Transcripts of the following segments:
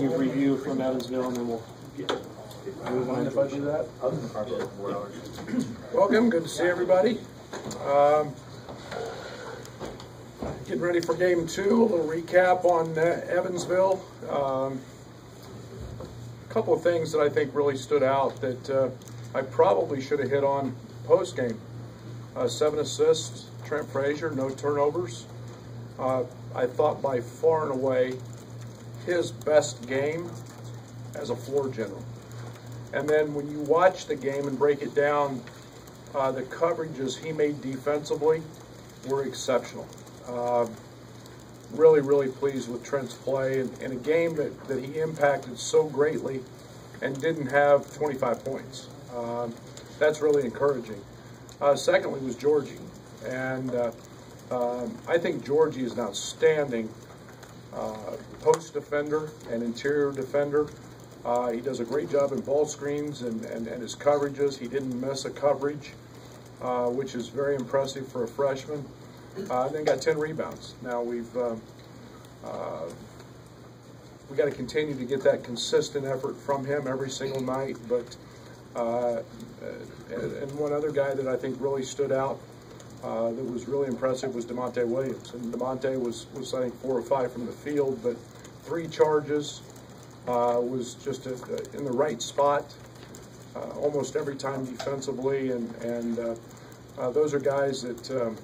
Review from Evansville, and then we'll move on if I do that. Welcome, good to see everybody. Getting ready for game 2, a little recap on Evansville. A couple of things that I think really stood out that I probably should have hit on post-game. 7 assists, Trent Frazier, no turnovers. I thought by far and away his best game as a floor general. And then when you watch the game and break it down, the coverages he made defensively were exceptional. Really pleased with Trent's play in a game that he impacted so greatly and didn't have 25 points. That's really encouraging. Secondly was Georgie. And I think Georgie is an outstanding post defender and interior defender. He does a great job in ball screens and his coverages. He didn't miss a coverage, which is very impressive for a freshman. Then got 10 rebounds. Now we got to continue to get that consistent effort from him every single night. But and one other guy that I think really stood out that was really impressive was DeMonte Williams. And DeMonte was I think 4 or 5 from the field, but 3 charges, was just in the right spot almost every time defensively. And those are guys that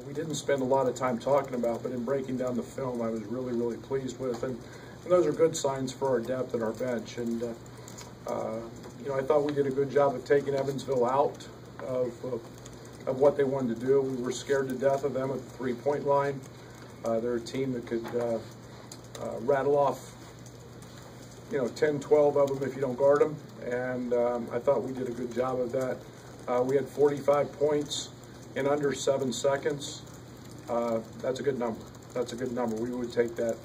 we didn't spend a lot of time talking about, but in breaking down the film, I was really pleased with. And those are good signs for our depth and our bench. And you know, I thought we did a good job of taking Evansville out of what they wanted to do. We were scared to death of them at the 3-point line. They're a team that could rattle off, 10, 12 of them if you don't guard them. And I thought we did a good job of that. We had 45 points in under 7 seconds. That's a good number. That's a good number. We would take that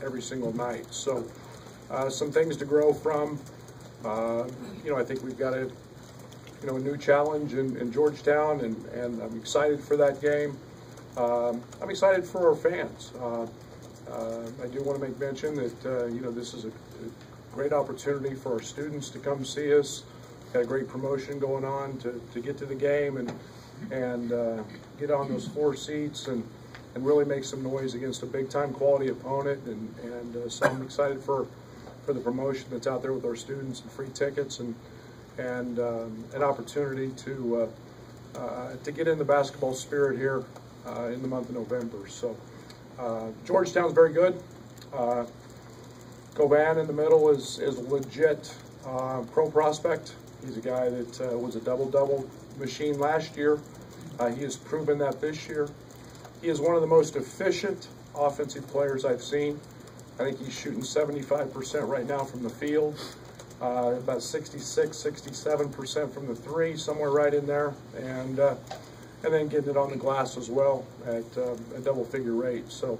every single night. So some things to grow from. I think we've got a new challenge in Georgetown, and I'm excited for that game. I'm excited for our fans. I do want to make mention that this is a great opportunity for our students to come see us. Got a great promotion going on to get to the game and get on those 4 seats and really make some noise against a big-time quality opponent. And so I'm excited for the promotion that's out there with our students and free tickets and an opportunity to get in the basketball spirit here in the month of November. So Georgetown's very good. Govan in the middle is a legit pro prospect. He's a guy that was a double-double machine last year. He has proven that this year. He is one of the most efficient offensive players I've seen. I think he's shooting 75% right now from the field, about 66, 67% from the 3, somewhere right in there, and then getting it on the glass as well at a double-figure rate. So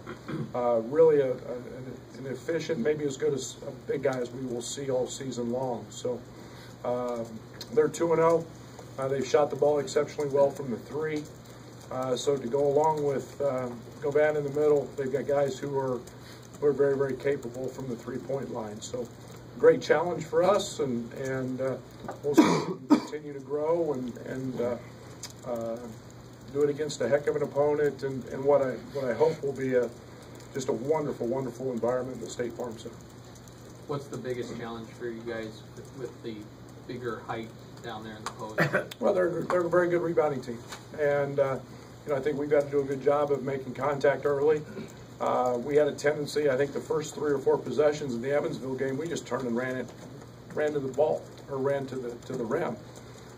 really an efficient, maybe as good as a big guy as we will see all season long. So they're 2-0. They've shot the ball exceptionally well from the 3. So to go along with Govan in the middle, they've got guys who are very capable from the 3-point line. So great challenge for us, and we'll continue to grow and do it against a heck of an opponent, and what I hope will be just a wonderful environment in the State Farm Center. What's the biggest challenge for you guys with the bigger height down there in the post? Well, they're a very good rebounding team, and I think we've got to do a good job of making contact early. We had a tendency, I think, the first 3 or 4 possessions in the Evansville game, we just turned and ran to the ball, or ran to the rim,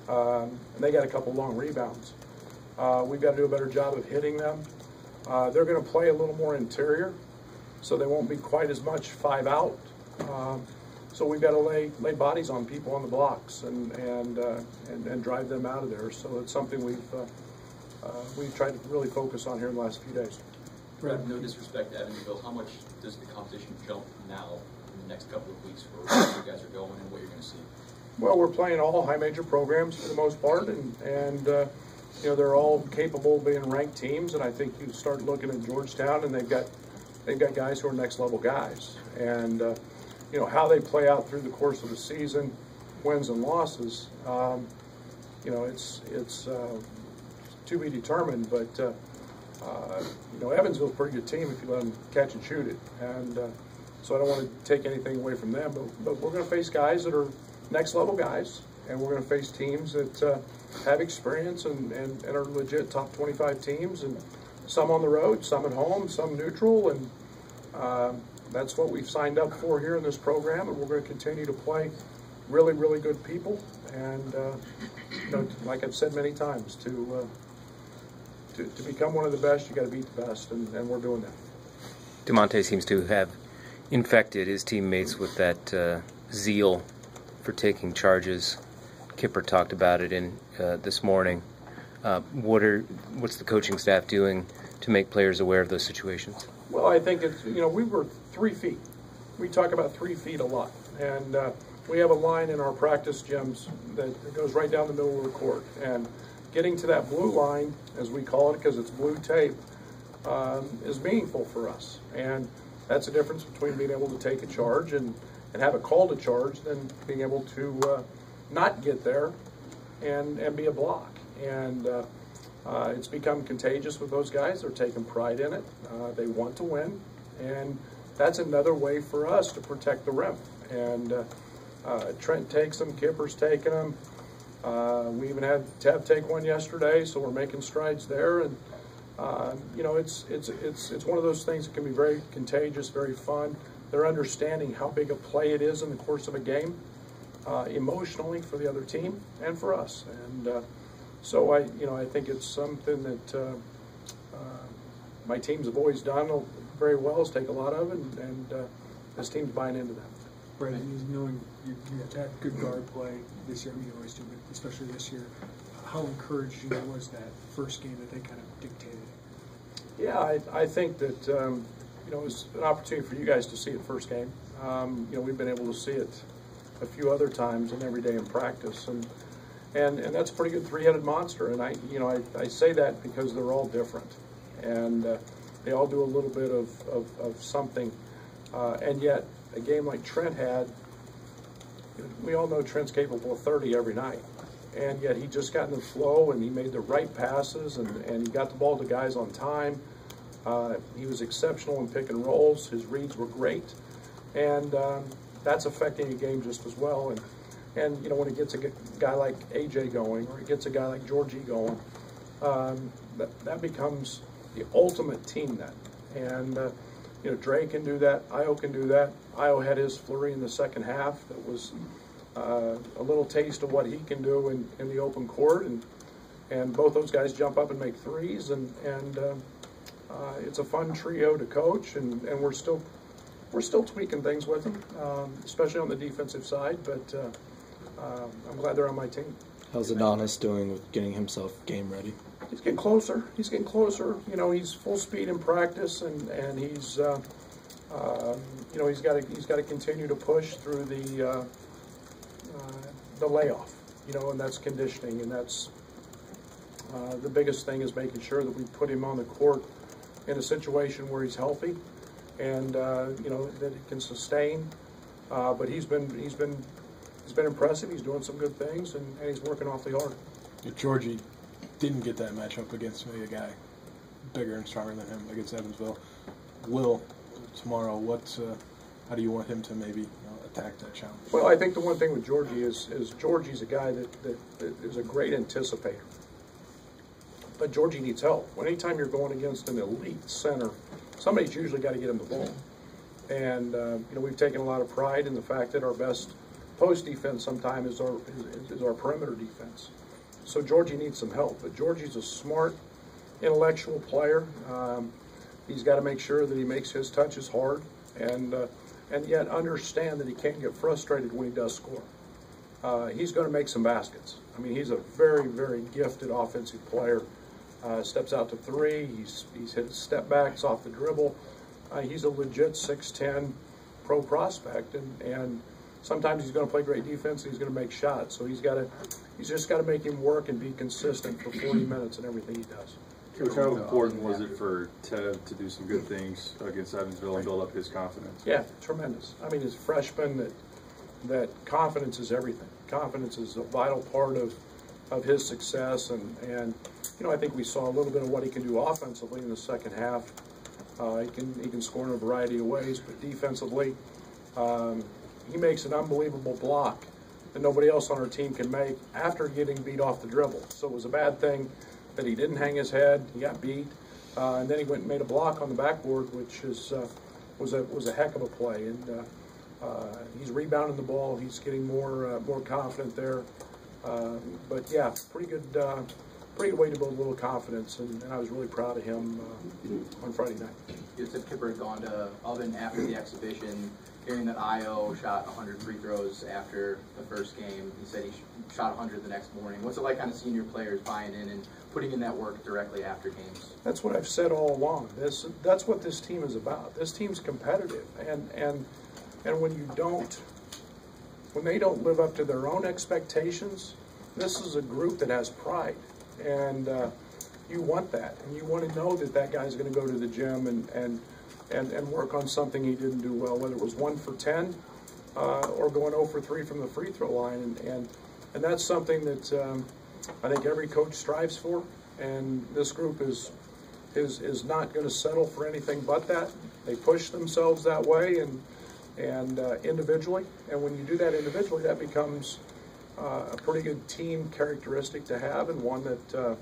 and they got a couple long rebounds. We've got to do a better job of hitting them. They're going to play a little more interior, so they won't be quite as much 5 out. So we've got to lay bodies on people on the blocks and drive them out of there. So it's something we've tried to really focus on here in the last few days. Brad, no disrespect to Evansville, how much does the competition jump now in the next couple of weeks for where you guys are going and what you're going to see? Well, we're playing all high major programs for the most part, and they're all capable of being ranked teams. And I think you start looking at Georgetown, and they've got they've got guys who are next level guys, and you know, how they play out through the course of the season, wins and losses, you know, it's to be determined. But you know, Evansville's a pretty good team if you let them catch and shoot it, and so I don't want to take anything away from them. But we're going to face guys that are next level guys, and we're going to face teams that have experience and are legit top 25 teams, and some on the road, some at home, some neutral, and that's what we've signed up for here in this program, and we're going to continue to play really, really good people. And you know, like I've said many times, to become one of the best, you got to beat the best, and we're doing that. DeMonte seems to have infected his teammates with that zeal for taking charges. Kipper talked about it in this morning. What's the coaching staff doing to make players aware of those situations? Well, I think it's, you know, we were 3 feet. We talk about 3 feet a lot, and we have a line in our practice gyms that goes right down the middle of the court, and getting to that blue line, as we call it, because it's blue tape, is meaningful for us. And that's the difference between being able to take a charge and have a call to charge than being able to not get there and be a block. And it's become contagious with those guys. They're taking pride in it. They want to win. And that's another way for us to protect the rim. And Trent takes them, Kipper's taking them. We even had Tab take one yesterday, so we're making strides there. And you know, it's one of those things that can be very contagious, very fun. They're understanding how big a play it is in the course of a game, emotionally for the other team and for us. And so I think it's something that my teams have always done very well, is take a lot of, and this team's buying into that. Brandon, knowing you attack good guard play this year, you always do, but especially this year, how encouraging was that first game that they kind of dictated? Yeah, I think that you know, it was an opportunity for you guys to see it first game. You know, we've been able to see it a few other times and every day in practice, and that's a pretty good three-headed monster. And I say that because they're all different, and they all do a little bit of something, and yet a game like Trent had, we all know Trent's capable of 30 every night, and yet he just got in the flow and he made the right passes, and he got the ball to guys on time. He was exceptional in pick and rolls. His reads were great, and that's affecting a game just as well. And you know, when it gets a guy like AJ going, or it gets a guy like Georgie going, that becomes the ultimate team then. And you know, Dre can do that. Io can do that. Io had his flurry in the second half. That was a little taste of what he can do in the open court, and both those guys jump up and make threes, and it's a fun trio to coach, and we're still tweaking things with them, especially on the defensive side. But I'm glad they're on my team. How's Adonis doing with getting himself game ready? He's getting closer. He's getting closer. You know, he's full speed in practice, and he's you know, he's got to continue to push through the layoff. You know, and that's conditioning, and that's the biggest thing is making sure that we put him on the court in a situation where he's healthy, and you know, that he can sustain. But he's been impressive. He's doing some good things, and he's working awfully hard. If Georgie didn't get that matchup against maybe a guy bigger and stronger than him against Evansville, Will tomorrow, how do you want him to maybe attack that challenge? Well, I think the one thing with Georgie is Georgie's a guy that is a great anticipator. But Georgie needs help. Anytime you're going against an elite center, somebody's usually got to get him the ball. And you know, we've taken a lot of pride in the fact that our best post defense sometimes is our perimeter defense. So Georgie needs some help. But Georgie's a smart, intellectual player. He's got to make sure that he makes his touches hard, and yet understand that he can't get frustrated when he does score. He's going to make some baskets. I mean, he's a very, very gifted offensive player. Steps out to three. He's hit step backs off the dribble. He's a legit 6'10" pro prospect, and sometimes he's going to play great defense, and he's going to make shots. So he's just got to make him work and be consistent for 40 minutes in everything he does. Coach, how important was it for Ted to do some good things against Evansville and build up his confidence? Yeah, tremendous. I mean, as a freshman, that confidence is everything. Confidence is a vital part of his success, and you know, I think we saw a little bit of what he can do offensively in the second half. He can score in a variety of ways, but defensively, he makes an unbelievable block that nobody else on our team can make after getting beat off the dribble. So it was a bad thing that he didn't hang his head. He got beat, and then he went and made a block on the backboard, which was a heck of a play. And he's rebounding the ball. He's getting more confident there. But yeah, pretty good way to build a little confidence, and I was really proud of him on Friday night. You said Kipper had gone to Oven after the exhibition, hearing that Io shot 100 free throws after the first game. He said he shot 100 the next morning. What's it like kind of seeing your players buying in and putting in that work directly after games? That's what I've said all along. That's what this team is about. This team's competitive, and when they don't live up to their own expectations, this is a group that has pride, and you want that, and you want to know that guy's going to go to the gym and work on something he didn't do well, whether it was 1 for 10 or going 0 for 3 from the free throw line, and that's something that I think every coach strives for, and this group is not going to settle for anything but that. They push themselves that way, and individually, and when you do that individually, that becomes a pretty good team characteristic to have, and one that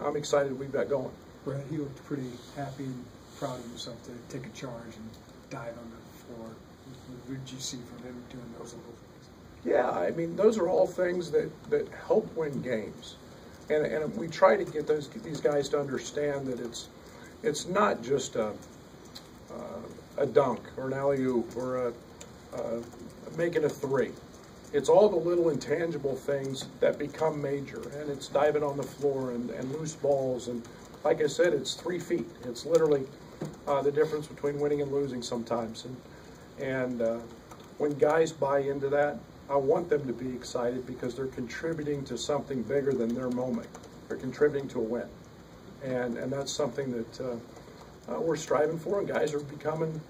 I'm excited we've got going. Brad, he looked pretty happy and proud of himself to take a charge and dive on the floor. What did you see from him doing those little things? Yeah, I mean, those are all things that help win games, and we try to get these guys to understand that it's not just a dunk or an alley-oop or making a three. It's all the little intangible things that become major, and it's diving on the floor and loose balls, and like I said, it's 3 feet. It's literally the difference between winning and losing sometimes, and when guys buy into that, I want them to be excited because they're contributing to something bigger than their moment. They're contributing to a win, and that's something that we're striving for, and guys are becoming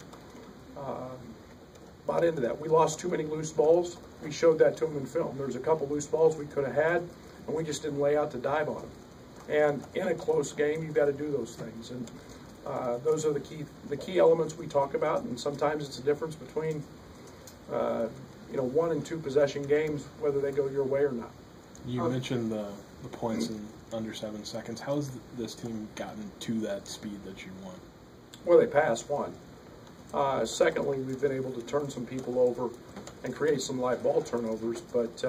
bought into that. We lost too many loose balls. We showed that to them in film. There's a couple loose balls we could have had, and we just didn't lay out to dive on them. And in a close game, you've got to do those things, and those are the key elements we talk about. And sometimes it's a difference between 1 and 2 possession games, whether they go your way or not. You mentioned the points in under 7 seconds. How has this team gotten to that speed that you want? Well, they passed one. Secondly, we've been able to turn some people over and create some live ball turnovers, but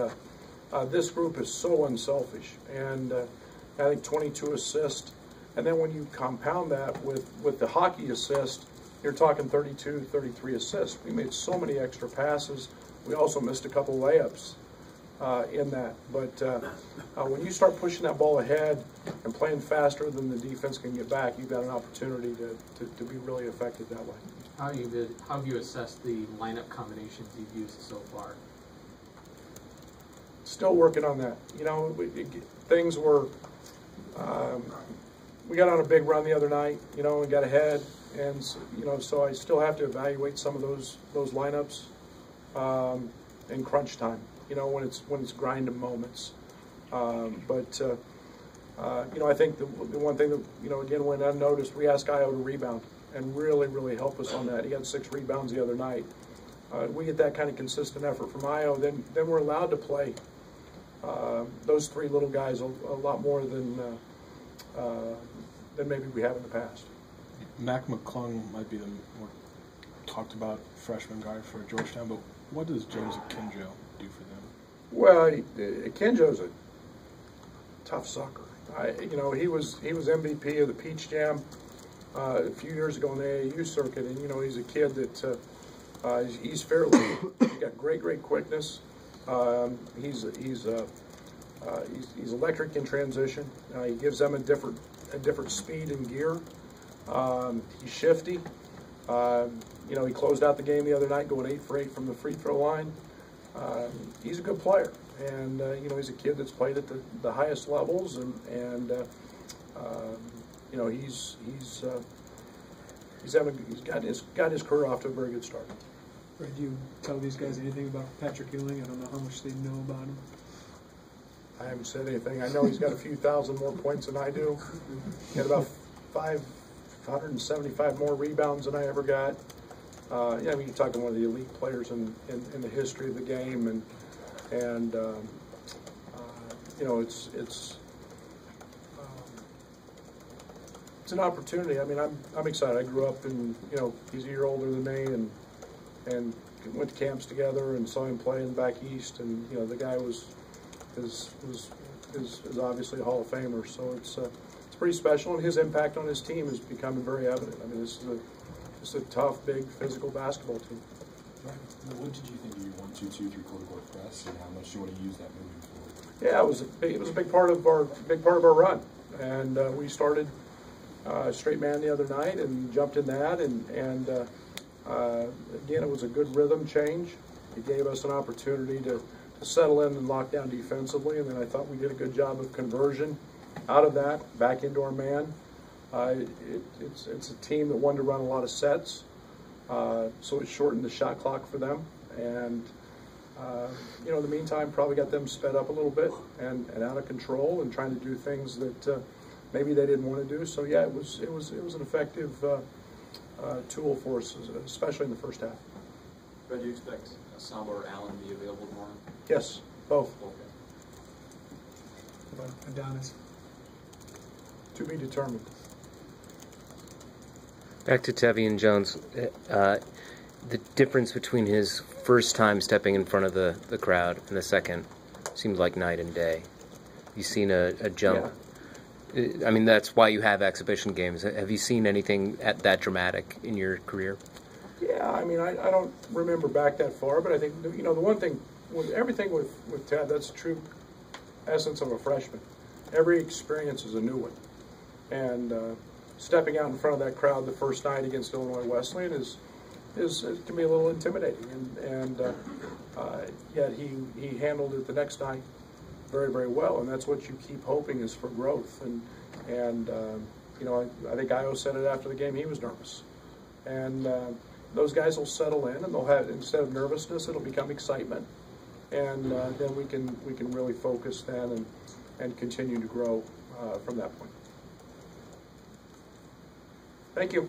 this group is so unselfish, and I think 22 assists, and then when you compound that with the hockey assist, you're talking 32, 33 assists. We made so many extra passes. We also missed a couple layups in that, but when you start pushing that ball ahead and playing faster than the defense can get back, you've got an opportunity to be really effective that way. How have you assessed the lineup combinations you've used so far? Still working on that. Things were, we got on a big run the other night, and got ahead, and so I still have to evaluate some of those lineups in crunch time. When it's grinding moments. But I think the one thing that again went unnoticed, we asked Io to rebound and really help us on that. He had 6 rebounds the other night. We get that kind of consistent effort from Io, then we're allowed to play those 3 little guys a lot more than maybe we have in the past. Mac McClung might be the more talked about freshman guy for Georgetown, but what does James Akinjo do for them? Well, Akinjo's a tough sucker. He was MVP of the Peach Jam a few years ago on the AAU circuit, and he's a kid that he's fairly. He's got great quickness. He's electric in transition. He gives them a different speed and gear. He's shifty. He closed out the game the other night going 8 for 8 from the free throw line. He's a good player, and he's a kid that's played at the highest levels, and you know, he's got his career off to a very good start. Fred, do you tell these guys anything about Patrick Ewing? I don't know how much they know about him. I haven't said anything. I know he's got a few thousand more points than I do. He had about 575 more rebounds than I ever got. Yeah, I mean, you're talking one of the elite players in the history of the game, and you know, it's an opportunity. I mean, I'm excited. I grew up in, you know, he's a year older than me, and went to camps together and saw him playing back east, and you know, the guy is obviously a Hall of Famer. So it's pretty special, and his impact on his team is becoming very evident. I mean, this is a tough, big, physical basketball team. Right. What did you think of your 1-2-2 3/4 court press, and how much do you want to use that moving forward? Yeah, it was a big part of our run, and we started straight man the other night and jumped in that, and again, it was a good rhythm change. It gave us an opportunity to settle in and lock down defensively, and then I thought we did a good job of conversion out of that back into our man. It's a team that wanted to run a lot of sets, so it shortened the shot clock for them, and you know, in the meantime, probably got them sped up a little bit and out of control and trying to do things that maybe they didn't want to do. So yeah, it was an effective tool for us, especially in the first half. Fred, do you expect Samba or Allen to be available tomorrow? Yes, both. Okay. What about Adonis? To be determined. Back to Tevian Jones. The difference between his first time stepping in front of the crowd and the second seems like night and day. You've seen a jump. Yeah. I mean, that's why you have exhibition games. Have you seen anything that dramatic in your career? Yeah, I mean, I don't remember back that far, but I think, you know, the one thing, everything with Ted, that's the true essence of a freshman. Every experience is a new one. And stepping out in front of that crowd the first night against Illinois Wesleyan can be a little intimidating. And yet he handled it the next night very, very well. And that's what you keep hoping is for growth. And you know, I think Io said it after the game, he was nervous. And those guys will settle in, and they'll have, instead of nervousness, it'll become excitement, and then we can really focus then and continue to grow from that point. Thank you.